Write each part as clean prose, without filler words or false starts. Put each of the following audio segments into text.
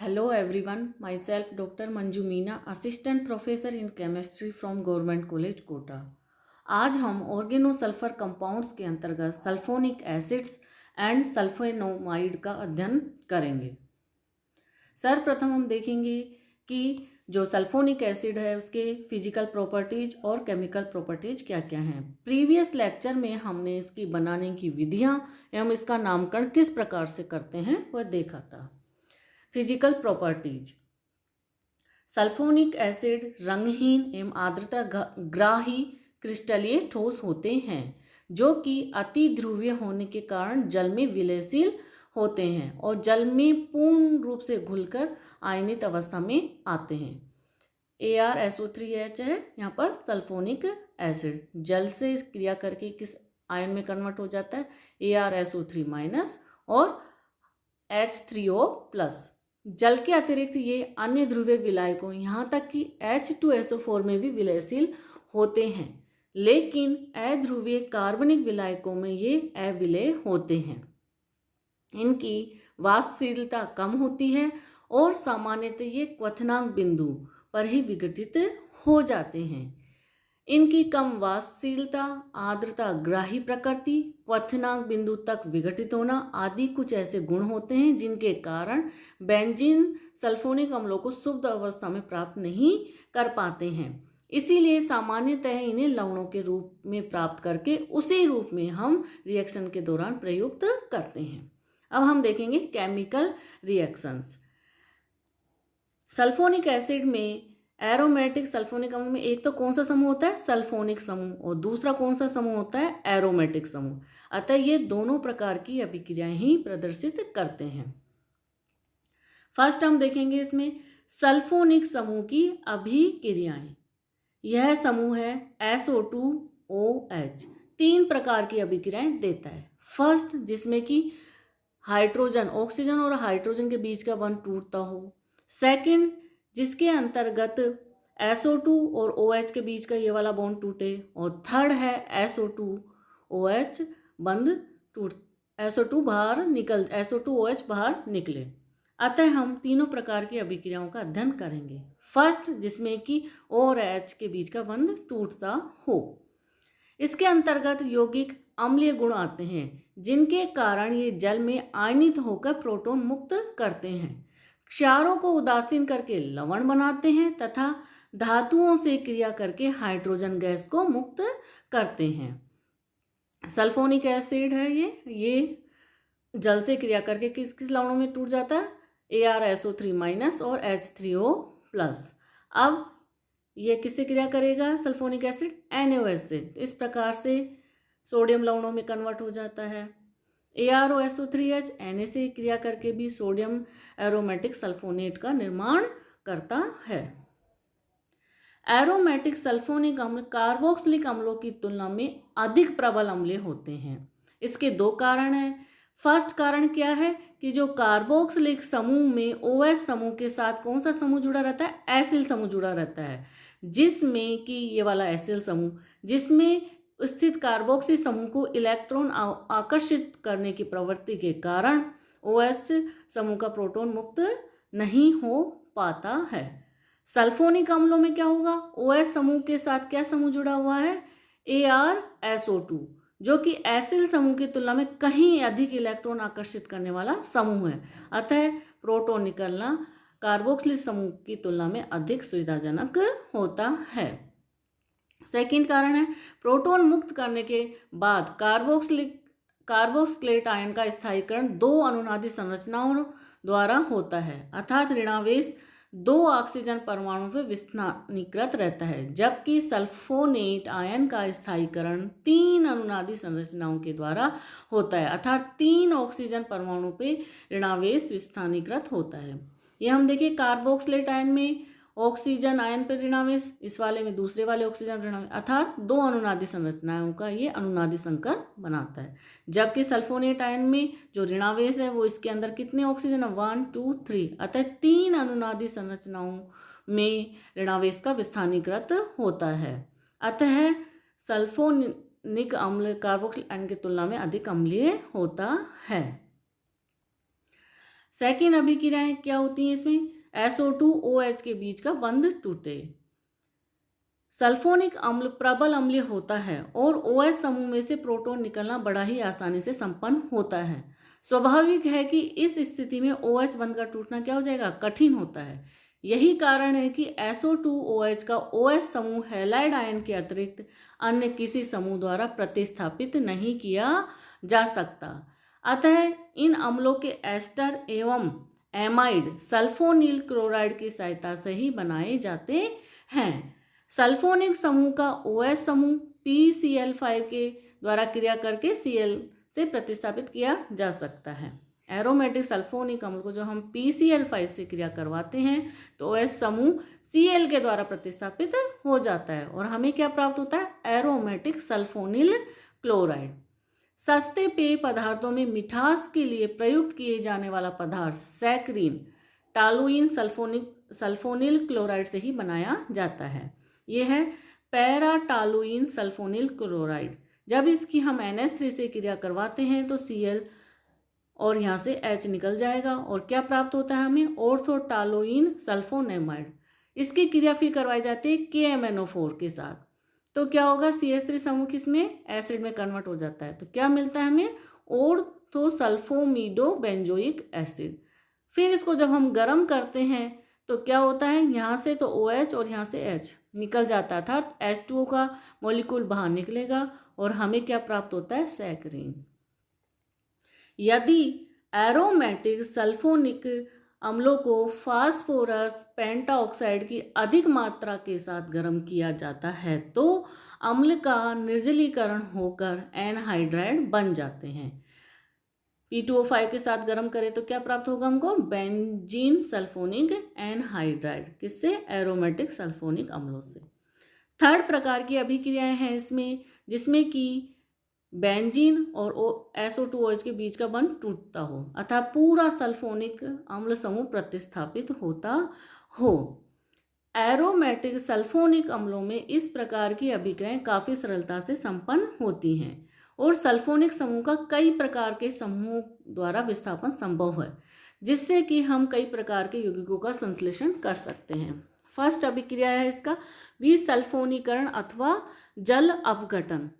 Hello everyone, myself Dr. Manju Meena, Assistant Professor in Chemistry from Government College Kota. आज हम organosulphur compounds के अंतर्गत sulphonic acids and sulphonamide का अध्ययन करेंगे। सर्वप्रथम हम देखेंगे कि जो सल्फोनिक एसिड है उसके फिजिकल प्रॉपर्टीज और केमिकल प्रॉपर्टीज क्या क्या हैं। प्रीवियस लेक्चर में हमने इसकी बनाने की विधियां एवं इसका नामकरण किस प्रकार से करते हैं वह देखा था। Physical properties. सल्फोनिक एसिड रंगहीन एवं आर्द्रता ग्राही क्रिस्टलीय ठोस होते हैं जो कि अति ध्रुवीय होने के कारण जल में विलयशील होते हैं और जल में पूर्ण रूप से घुलकर आयनित अवस्था में आते हैं। ArSO3H है यहाँ पर सल्फोनिक एसिड जल से क्रिया करके किस आयन में कन्वर्ट हो जाता है ArSO3- और H3O+। जल के अतिरिक्त ये अन्य ध्रुवीय विलायकों यहाँ तक कि H2SO4 में भी विलयशील होते हैं, लेकिन अध्रुवीय कार्बनिक विलायकों में ये अविलय होते हैं। इनकी वाष्पशीलता कम होती है और सामान्यतः ये क्वथनांक बिंदु पर ही विघटित हो जाते हैं। इनकी कम वाष्पशीलता, आर्द्रता ग्राही प्रकृति, क्वथनांक बिंदु तक विघटित होना आदि कुछ ऐसे गुण होते हैं जिनके कारण बेंजीन सल्फोनिक अम्लों को शुद्ध अवस्था में प्राप्त नहीं कर पाते हैं। इसीलिए सामान्यतः इन्हें लवणों के रूप में प्राप्त करके उसी रूप में हम रिएक्शन के दौरान प्रयुक्त करते हैं। अब हम देखेंगे केमिकल रिएक्शंस। सल्फोनिक एसिड में एरोमेटिक सल्फोनिक अम्ल में एक तो कौन सा समूह होता है सल्फोनिक समूह और दूसरा कौन सा समूह होता है एरोमेटिक समूह। अतः ये दोनों प्रकार की अभिक्रियाएं ही प्रदर्शित करते हैं। फर्स्ट हम देखेंगे इसमें सल्फोनिक समूह की अभिक्रियाएं। यह समूह है SO2OH तीन प्रकार की अभिक्रियाएं देता है। फर्स्ट जिसमें कि हाइड्रोजन ऑक्सीजन और हाइड्रोजन के बीच का बंध टूटता हो। सेकंड जिसके अंतर्गत SO2 और OH के बीच का ये वाला बॉन्ड टूटे। और थर्ड है SO2OH बंध टूट SO2OH बाहर निकले। अतः हम तीनों प्रकार की अभिक्रियाओं का अध्ययन करेंगे। फर्स्ट जिसमें कि O और H के बीच का बंध टूटता हो। इसके अंतर्गत यौगिक अम्लीय गुण आते हैं जिनके कारण ये जल में आयनित होकर प्रोटॉन मुक्त करते हैं, क्षारों को उदासीन करके लवण बनाते हैं तथा धातुओं से क्रिया करके हाइड्रोजन गैस को मुक्त करते हैं। सल्फोनिक एसिड है ये जल से क्रिया करके किस किस लवणों में टूट जाता है ArSO3- और H3O+। अब ये किससे क्रिया करेगा सल्फोनिक एसिड NaOH से। इस प्रकार से सोडियम लवणों में कन्वर्ट हो जाता है। ArOSO3H Na से क्रिया करके भी सोडियम एरोमेटिक सल्फोनेट का निर्माण करता है। एरोमेटिक सल्फोनिक अम्ल कार्बोक्सिलिक अम्लों की तुलना में अधिक प्रबल अम्लीय होते हैं। इसके दो कारण हैं। फर्स्ट कारण क्या है कि जो कार्बोक्सिलिक समूह में OH समूह के साथ कौन सा समूह जुड़ा रहता है एसिल समूह जुड़ा रहता है, जिसमें कि ये वाला एसिल समूह जिसमें स्थित कार्बोक्सी समूह को इलेक्ट्रॉन आकर्षित करने की प्रवृत्ति के कारण OH समूह का प्रोटॉन मुक्त नहीं हो पाता है। सल्फोनिक अम्लों में क्या होगा OH समूह के साथ क्या समूह जुड़ा हुआ है ArSO2 जो कि एसिल समूह की तुलना में कहीं अधिक इलेक्ट्रॉन आकर्षित करने वाला समूह है। अतः प्रोटॉन निकलना कार्बोक्सिलिक समूह की तुलना में अधिक सुविधाजनक होता है। सेकंड कारण है प्रोटॉन मुक्त करने के बाद कार्बोक्सिलेट आयन का स्थायीकरण दो अनुनादी संरचनाओं द्वारा होता है, अर्थात ऋणावेश दो ऑक्सीजन परमाणु पर विस्थानीकृत रहता है, जबकि सल्फोनेट आयन का स्थायीकरण तीन अनुनादी संरचनाओं के द्वारा होता है, अर्थात तीन ऑक्सीजन परमाणु पे ऋणावेश विस्थानीकृत होता है। यह हम देखिए कार्बोक्सिलेट आयन में ऑक्सीजन आयन पर ऋणावेश, इस वाले में दूसरे वाले ऑक्सीजन ऋणावेश, अर्थात दो अनुनादी संरचनाओं का ये अनुनादी संकर बनाता है। जबकि सल्फोनेट आयन में जो ऋणावेश है वो इसके अंदर कितने ऑक्सीजन है 1 2 3, अतः तीन अनुनादी संरचनाओं में ऋणावेश का विस्थानीकृत होता है। अतः सल्फोनिक अम्ल कार्बोक्सिलिक आयन की तुलना में अधिक अम्लीय होता है। सेकेंड अभिक्रियाएं क्या होती हैं इसमें, SO2OH के बीच का बंध टूटे। सल्फोनिक अम्ल प्रबल अम्लीय होता है और OH समूह में से प्रोटॉन निकलना बड़ा ही आसानी से संपन्न होता है। स्वाभाविक है कि इस स्थिति में OH बंध का टूटना क्या हो जाएगा, कठिन होता है। यही कारण है कि SO2OH का OH समूह हैलाइड आयन के अतिरिक्त अन्य किसी समूह द्वारा प्रतिस्थापित नहीं किया जा सकता। अतः इन अम्लों के एस्टर एवं एमाइड सल्फोनील क्लोराइड की सहायता से ही बनाए जाते हैं। सल्फोनिक समूह का OH समूह PCl5 के द्वारा क्रिया करके Cl से प्रतिस्थापित किया जा सकता है। एरोमेटिक सल्फोनिक अम्ल को जो हम PCl5 से क्रिया करवाते हैं तो OH समूह Cl के द्वारा प्रतिस्थापित हो जाता है और हमें क्या प्राप्त होता है, एरोमेटिक सल्फोनिल क्लोराइड। सस्ते पेय पदार्थों में मिठास के लिए प्रयुक्त किए जाने वाला पदार्थ सैकरीन टालुइन सल्फोनिल क्लोराइड से ही बनाया जाता है। यह है पैराटालुइन सल्फोनिल क्लोराइड। जब इसकी हम NH3 से क्रिया करवाते हैं तो Cl और यहाँ से H निकल जाएगा और क्या प्राप्त होता है हमें, ऑर्थोटालुइन सल्फोनेमाइड। इसकी क्रिया फिर करवाई जाती है KMnO4 के साथ, तो क्या होगा, CH3 समूह किसमें, एसिड में कन्वर्ट हो जाता है। तो क्या मिलता है हमें, ऑर्थोसल्फोमिडो बेंजोइक एसिड। फिर इसको जब हम गर्म करते हैं तो क्या होता है, यहाँ से तो OH और यहाँ से H निकल जाता है, अर्थात H2O का मॉलिक्यूल बाहर निकलेगा और हमें क्या प्राप्त होता है, सैकरीन। यदि एरोमेटिक सल्फोनिक अम्लों को फास्फोरस पेंटाऑक्साइड की अधिक मात्रा के साथ गर्म किया जाता है तो अम्ल का निर्जलीकरण होकर एनहाइड्राइड बन जाते हैं। P2O5 के साथ गर्म करें तो क्या प्राप्त होगा हमको, बेंजीन सल्फोनिक एनहाइड्राइड। किससे, एरोमेटिक सल्फोनिक अम्लों से। थर्ड प्रकार की अभिक्रियाएं हैं इसमें, जिसमें कि बेंजीन और SO2OH के बीच का बंध टूटता हो अतः पूरा सल्फोनिक अम्ल समूह प्रतिस्थापित होता हो। एरोमेटिक सल्फोनिक अम्लों में इस प्रकार की अभिक्रियाएं काफ़ी सरलता से संपन्न होती हैं और सल्फोनिक समूह का कई प्रकार के समूह द्वारा विस्थापन संभव है, जिससे कि हम कई प्रकार के यौगिकों का संश्लेषण कर सकते हैं। फर्स्ट अभिक्रिया है इसका विसल्फोनीकरण अथवा जल अपघटन।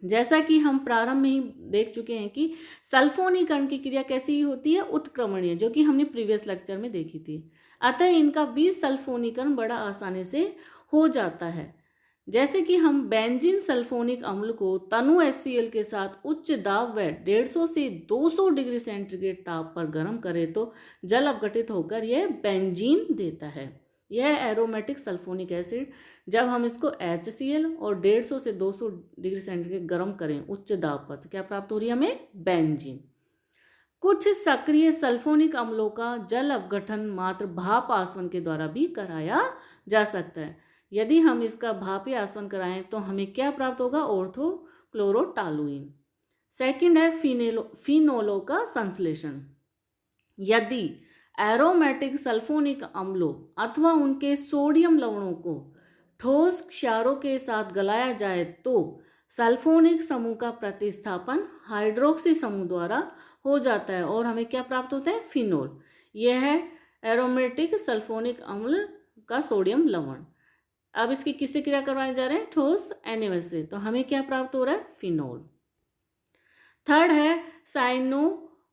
जैसा कि हम प्रारंभ में ही देख चुके हैं कि सल्फोनीकरण की क्रिया कैसी होती है, उत्क्रमणीय, जो कि हमने प्रीवियस लेक्चर में देखी थी। अतः इनका विसल्फोनीकरण बड़ा आसानी से हो जाता है। जैसे कि हम बेंजीन सल्फोनिक अम्ल को तनु HCl के साथ उच्च दाब व 150 से 200 डिग्री सेंटीग्रेड ताप पर गर्म करें तो जल अपघटित होकर यह बेंजीन देता है। यह एरोमेटिक सल्फोनिक एसिड जब हम इसको HCl और 150 से 200 डिग्री सेंटीग्रेड गर्म करें उच्च दाब पर तो क्या प्राप्त हो रही है हमें, बेंजीन। कुछ सक्रिय सल्फोनिक अम्लों का जल अपघटन मात्र भाप आसवन के द्वारा भी कराया जा सकता है। यदि हम इसका भापी आसवन कराएं तो हमें क्या प्राप्त होगा, ऑर्थोक्लोरोटालुइन। सेकंड है फिनोलों का संश्लेषण। यदि एरोमेटिक सल्फोनिक अम्लों अथवा उनके सोडियम लवणों को ठोस क्षारों के साथ गलाया जाए तो सल्फोनिक समूह का प्रतिस्थापन हाइड्रोक्सी समूह द्वारा हो जाता है और हमें क्या प्राप्त होता है, फिनोल। यह है एरोमेटिक सल्फोनिक अम्ल का सोडियम लवण। अब इसकी किससे क्रिया करवाए जा रहे हैं, ठोस NaOH से, तो हमें क्या प्राप्त हो रहा है, फिनोल। थर्ड है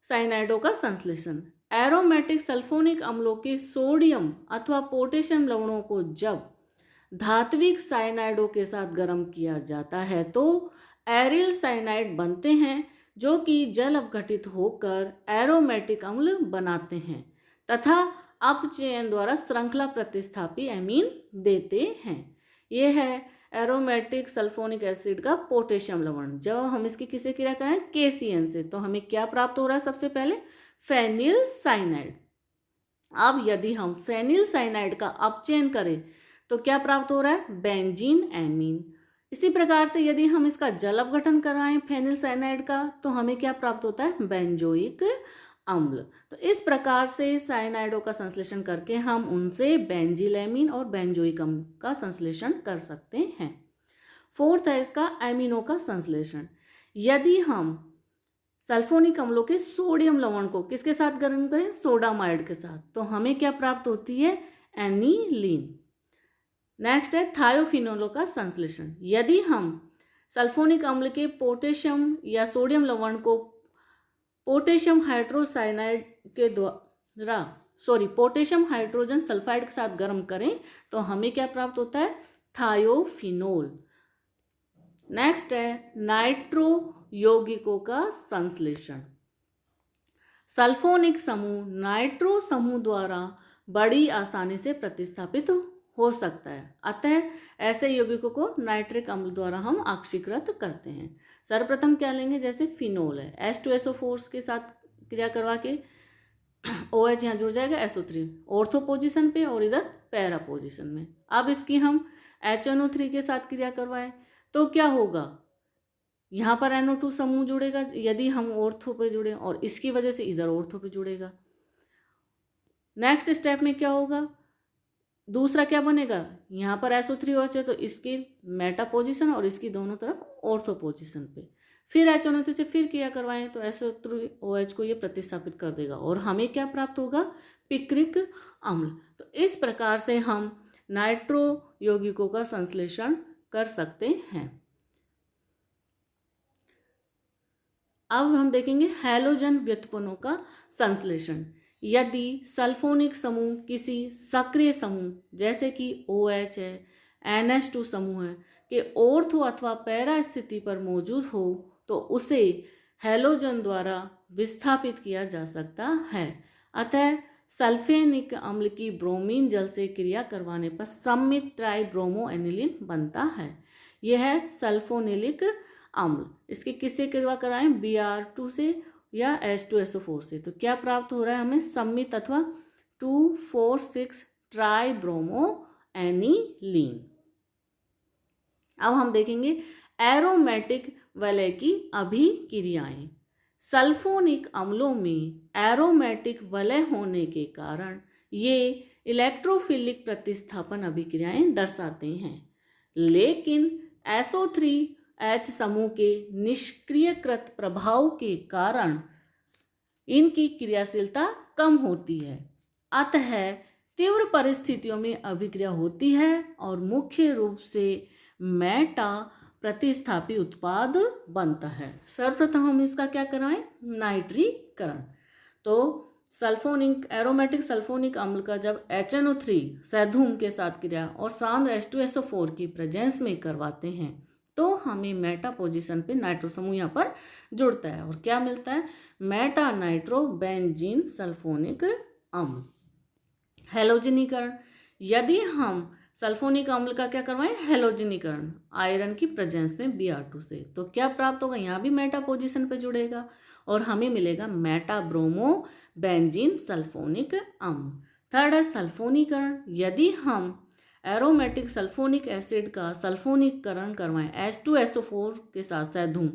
साइनाइडों का संश्लेषण। एरोमेटिक सल्फोनिक अम्लों के सोडियम अथवा पोटेशियम लवणों को जब धात्विक साइनाइडों के साथ गर्म किया जाता है तो एरिल साइनाइड बनते हैं, जो कि जल अपघटित होकर एरोमेटिक अम्ल बनाते हैं तथा अपचयन द्वारा श्रृंखला प्रतिस्थापी एमीन देते हैं। यह है एरोमेटिक सल्फोनिक एसिड का पोटेशियम लवण। जब हम इसकी किससे क्रिया करें, KCN से, तो हमें क्या प्राप्त हो रहा है, सबसे पहले फेनिल साइनाइड। अब यदि हम फेनिल साइनाइड का अपचयन करें तो क्या प्राप्त हो रहा है, बेंजीन एमीन। इसी प्रकार से यदि हम इसका जल अपघटन कराएं फेनिल साइनाइड का तो हमें क्या प्राप्त होता है, बेंजोइक अम्ल। तो इस प्रकार से साइनाइडों का संश्लेषण करके हम उनसे बेंजिलएमीन और बेंजोइक अम्ल का संश्लेषण कर सकते हैं। फोर्थ है इसका एमिनो का संश्लेषण। यदि हम सल्फोनिक अम्लों के सोडियम लवण को किसके साथ गर्म करें, सोडामाइड के साथ, तो हमें क्या प्राप्त होती है, एनिलीन। नेक्स्ट है थायोफिनोलों का संश्लेषण। यदि हम सल्फोनिक अम्ल के पोटेशियम या सोडियम लवण को पोटेशियम हाइड्रोसाइनाइड के द्वारा पोटेशियम हाइड्रोजन सल्फाइड के साथ गर्म करें तो हमें क्या प्राप्त होता है, थायोफिनोल। नेक्स्ट है नाइट्रो यौगिकों का संश्लेषण। सल्फोनिक समूह नाइट्रो समूह द्वारा बड़ी आसानी से प्रतिस्थापित हो सकता है, अतः ऐसे यौगिकों को नाइट्रिक अम्ल द्वारा हम ऑक्सीकृत करते हैं। सर्वप्रथम क्या लेंगे, जैसे फिनोल है, H2SO4 के साथ क्रिया करवा के OH यहाँ जुड़ जाएगा, SO3 ऑर्थो पोजिशन पे और इधर पैरा पोजिशन में। अब इसकी हम HNO3 के साथ क्रिया करवाएं तो क्या होगा, यहाँ पर NO2 समूह जुड़ेगा यदि हम ऑर्थो पे जुड़े, और इसकी वजह से इधर ऑर्थो पे जुड़ेगा। नेक्स्ट स्टेप में क्या होगा, दूसरा क्या बनेगा, यहाँ पर SO3OH है तो इसकी मेटा पोजिशन और इसकी दोनों तरफ ऑर्थो पोजिशन पे। फिर HNO3 से फिर क्रिया करवाएं तो SO3OH को ये प्रतिस्थापित कर देगा और हमें क्या प्राप्त होगा, पिक्रिक अम्ल। तो इस प्रकार से हम नाइट्रो यौगिकों का संश्लेषण कर सकते हैं। अब हम देखेंगे हैलोजन व्युत्पन्नों का संश्लेषण। यदि सल्फोनिक समूह किसी सक्रिय समूह जैसे कि OH है, NH2 समूह है के ऑर्थो अथवा पैरा स्थिति पर मौजूद हो तो उसे हैलोजन द्वारा विस्थापित किया जा सकता है। अतः सल्फेनिक अम्ल की ब्रोमीन जल से क्रिया करवाने पर सम्मित ट्राइब्रोमो एनिलीन बनता है। यह है सल्फोनिलिक अम्ल। इसके किससे क्रिया कराएं, Br2 से या H2SO4 से, तो क्या प्राप्त हो रहा है हमें, सम्मित अथवा 2,4,6 ट्राइब्रोमो एनिलीन। अब हम देखेंगे एरोमेटिक वलय की अभिक्रियाएं। सल्फोनिक अम्लों में एरोमेटिक वलय होने के कारण ये इलेक्ट्रोफिलिक प्रतिस्थापन अभिक्रियाएं दर्शाते हैं, लेकिन SO3H समूह के निष्क्रियकृत प्रभाव के कारण इनकी क्रियाशीलता कम होती है। अतः तीव्र परिस्थितियों में अभिक्रिया होती है और मुख्य रूप से मेटा प्रतिस्थापी उत्पाद बनता है। सर्वप्रथम हम इसका क्या कराएं, नाइट्रीकरण। तो सल्फोनिक एरोमेटिक सल्फोनिक अम्ल का जब HNO3 सैधूम के साथ क्रिया और सांद्र H2SO4 की प्रेजेंस में करवाते हैं तो हमें मेटा पोजीशन पे नाइट्रो समूह यहाँ पर जुड़ता है और क्या मिलता है, मेटा नाइट्रो बेंजीन सल्फोनिक अम्ल। हैलोजनीकरण। यदि हम सल्फोनिक अम्ल का क्या करवाएं, हैलोजनीकरण आयरन की प्रेजेंस में Br2 से, तो क्या प्राप्त होगा, यहाँ भी मेटा पोजीशन पे जुड़ेगा और हमें मिलेगा मेटा ब्रोमो बेंजीन सल्फोनिक अम्ल। थर्ड है सल्फोनीकरण। यदि हम एरोमेटिक सल्फोनिक एसिड का सल्फोनीकरण करवाएं H2SO4 के साथ सैधूम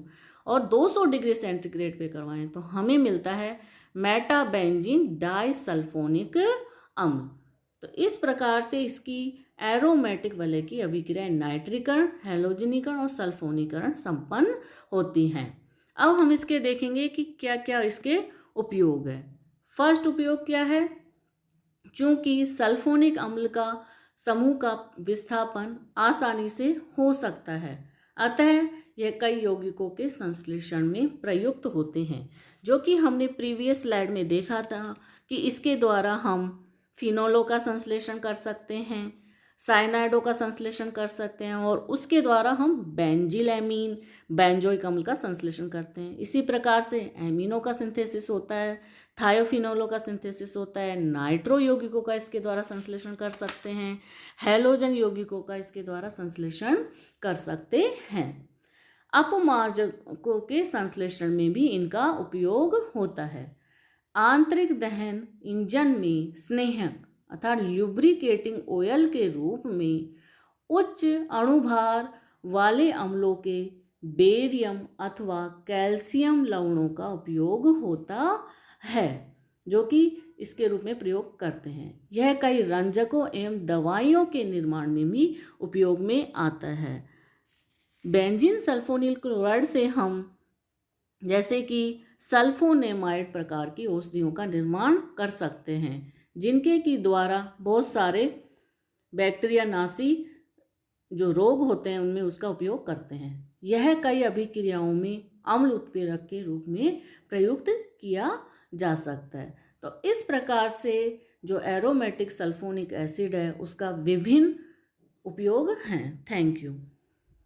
और 200 डिग्री सेंटीग्रेड पे करवाएं तो हमें मिलता है मेटा बेंजीन डाइसल्फोनिक अम्ल। तो इस प्रकार से इसकी एरोमेटिक वलय की अभिक्रिया नाइट्रीकरण, हैलोजनीकरण और सल्फोनीकरण संपन्न होती हैं। अब हम इसके देखेंगे कि क्या क्या इसके उपयोग है। फर्स्ट उपयोग क्या है, चूंकि सल्फोनिक अम्ल का समूह का विस्थापन आसानी से हो सकता है, अतः यह कई यौगिकों के संश्लेषण में प्रयुक्त होते हैं, जो कि हमने प्रीवियस स्लाइड में देखा था कि इसके द्वारा हम फिनोलों का संश्लेषण कर सकते हैं, साइनाइडों का संश्लेषण कर सकते हैं और उसके द्वारा हम बेंजिलएमीन बेंजोइक अम्ल का संश्लेषण करते हैं। इसी प्रकार से एमीनों का सिंथेसिस होता है, थायोफिनोलों का सिंथेसिस होता है, नाइट्रो यौगिकों का इसके द्वारा संश्लेषण कर सकते हैं, हैलोजन यौगिकों का इसके द्वारा संश्लेषण कर सकते हैं। अपमार्जकों के संश्लेषण में भी इनका उपयोग होता है। आंतरिक दहन इंजन में स्नेहक अर्थात ल्यूब्रिकेटिंग ऑयल के रूप में उच्च अणुभार वाले अम्लों के बेरियम अथवा कैल्शियम लवणों का उपयोग होता है, जो कि इसके रूप में प्रयोग करते हैं। यह कई रंजकों एवं दवाइयों के निर्माण में भी उपयोग में आता है। बेंजीन सल्फोनिल क्लोराइड से हम जैसे कि सल्फोनेमाइड प्रकार की औषधियों का निर्माण कर सकते हैं, जिनके की द्वारा बहुत सारे बैक्टीरिया नाशी जो रोग होते हैं उनमें उसका उपयोग करते हैं। यह कई अभिक्रियाओं में अम्ल उत्प्रेरक के रूप में प्रयुक्त किया जा सकता है। तो इस प्रकार से जो एरोमेटिक सल्फोनिक एसिड है उसका विभिन्न उपयोग हैं। Thank you.